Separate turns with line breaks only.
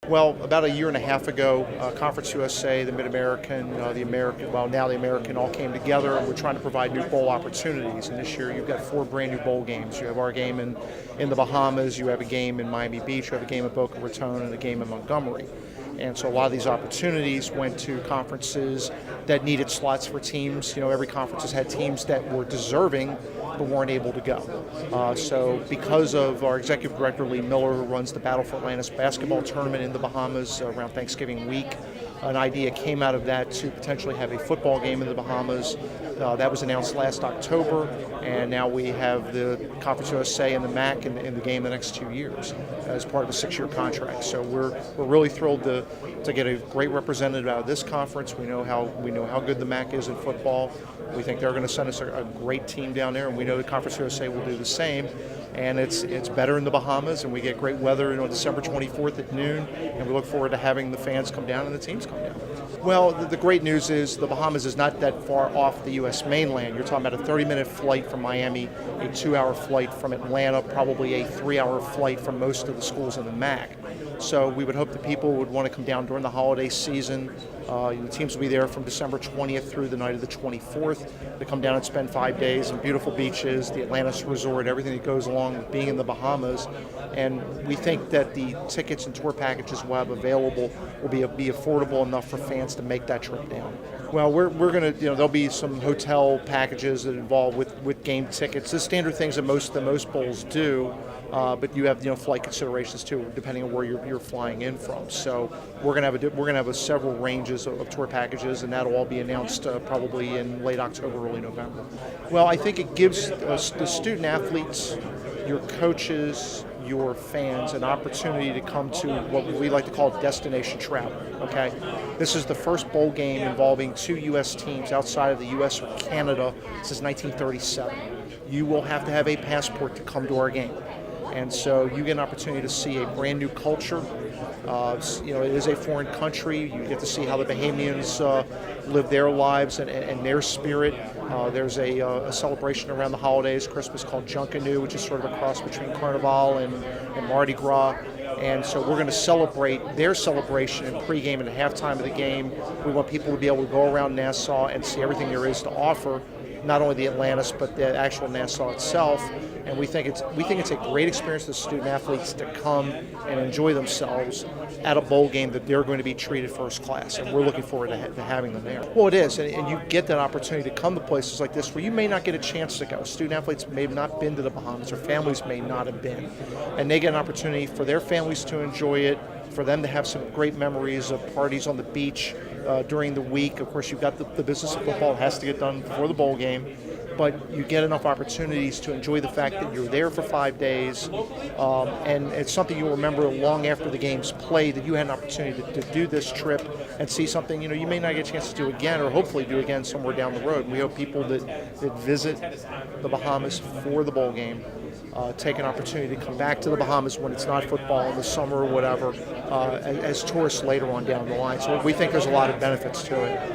Well, about a year and a half ago, Conference USA, the Mid-American, now the American, all came together, and we're trying to provide new bowl opportunities. And this year, you've got 4 brand new bowl games. You have our game in the Bahamas, you have a game in Miami Beach, you have a game at Boca Raton, and a game in Montgomery. And so a lot of these opportunities went to conferences that needed slots for teams. You know, every conference has had teams that were deserving but weren't able to go. So because of our executive director, Lee Miller, who runs the Battle for Atlantis basketball tournament in the Bahamas around Thanksgiving week, an idea came out of that to potentially have a football game in the Bahamas. That was announced last October, and now we have the Conference USA and the MAC in the game the next 2 years as part of a 6-year contract. So we're really thrilled to get a great representative out of this conference. We know how good the MAC is in football. We think they're going to send us a great team down there, and we know the Conference USA will do the same. And it's better in the Bahamas, and we get great weather on December 24th at noon, and we look forward to having the fans come down and the teams come down. Well, the great news is the Bahamas is not that far off the U.S. mainland. You're talking about a 30-minute flight from Miami, a 2-hour flight from Atlanta, probably a 3-hour flight from most of the schools in the MAC. So we would hope that people would want to come down during the holiday season. The teams will be there from December 20th through the night of the 24th to come down and spend 5 days in beautiful beaches, the Atlantis Resort, everything that goes along with being in the Bahamas. And we think that the tickets and tour packages we'll have available will be affordable enough for fans to make that trip down. Well, we're going to, there'll be some hotel packages that involve with game tickets, the standard things that most bowls do. But you have flight considerations too, depending on where you're flying in from. So we're gonna have several ranges of tour packages, and that'll all be announced probably in late October, early November. Well, I think it gives the student athletes, your coaches, your fans an opportunity to come to what we like to call destination travel. Okay, this is the first bowl game involving 2 U.S. teams outside of the U.S. or Canada since 1937. You will have to have a passport to come to our game. And so you get an opportunity to see a brand new culture. It is a foreign country. You get to see how the Bahamians live their lives and their spirit. There's a celebration around the holidays, Christmas, called Junkanoo, which is sort of a cross between Carnival and Mardi Gras. And so we're going to celebrate their celebration in pregame and halftime of the game. We want people to be able to go around Nassau and see everything there is to offer, not only the Atlantis, but the actual Nassau itself. And we think it's a great experience for the student athletes to come and enjoy themselves at a bowl game that they're going to be treated first class, and we're looking forward to having them there. Well, it is, and you get that opportunity to come to places like this where you may not get a chance to go. Student athletes may have not been to the Bahamas, or families may not have been, and they get an opportunity for their families to enjoy it, for them to have some great memories of parties on the beach during the week. Of course, you've got the business of football has to get done before the bowl game, but you get enough opportunities to enjoy the fact that you're there for 5 days, and it's something you'll remember long after the game's played, that you had an opportunity to do this trip and see something you may not get a chance to do again, or hopefully do again somewhere down the road. And we hope people that visit the Bahamas for the bowl game take an opportunity to come back to the Bahamas when it's not football in the summer or whatever, as tourists later on down the line. So we think there's a lot of benefits to it.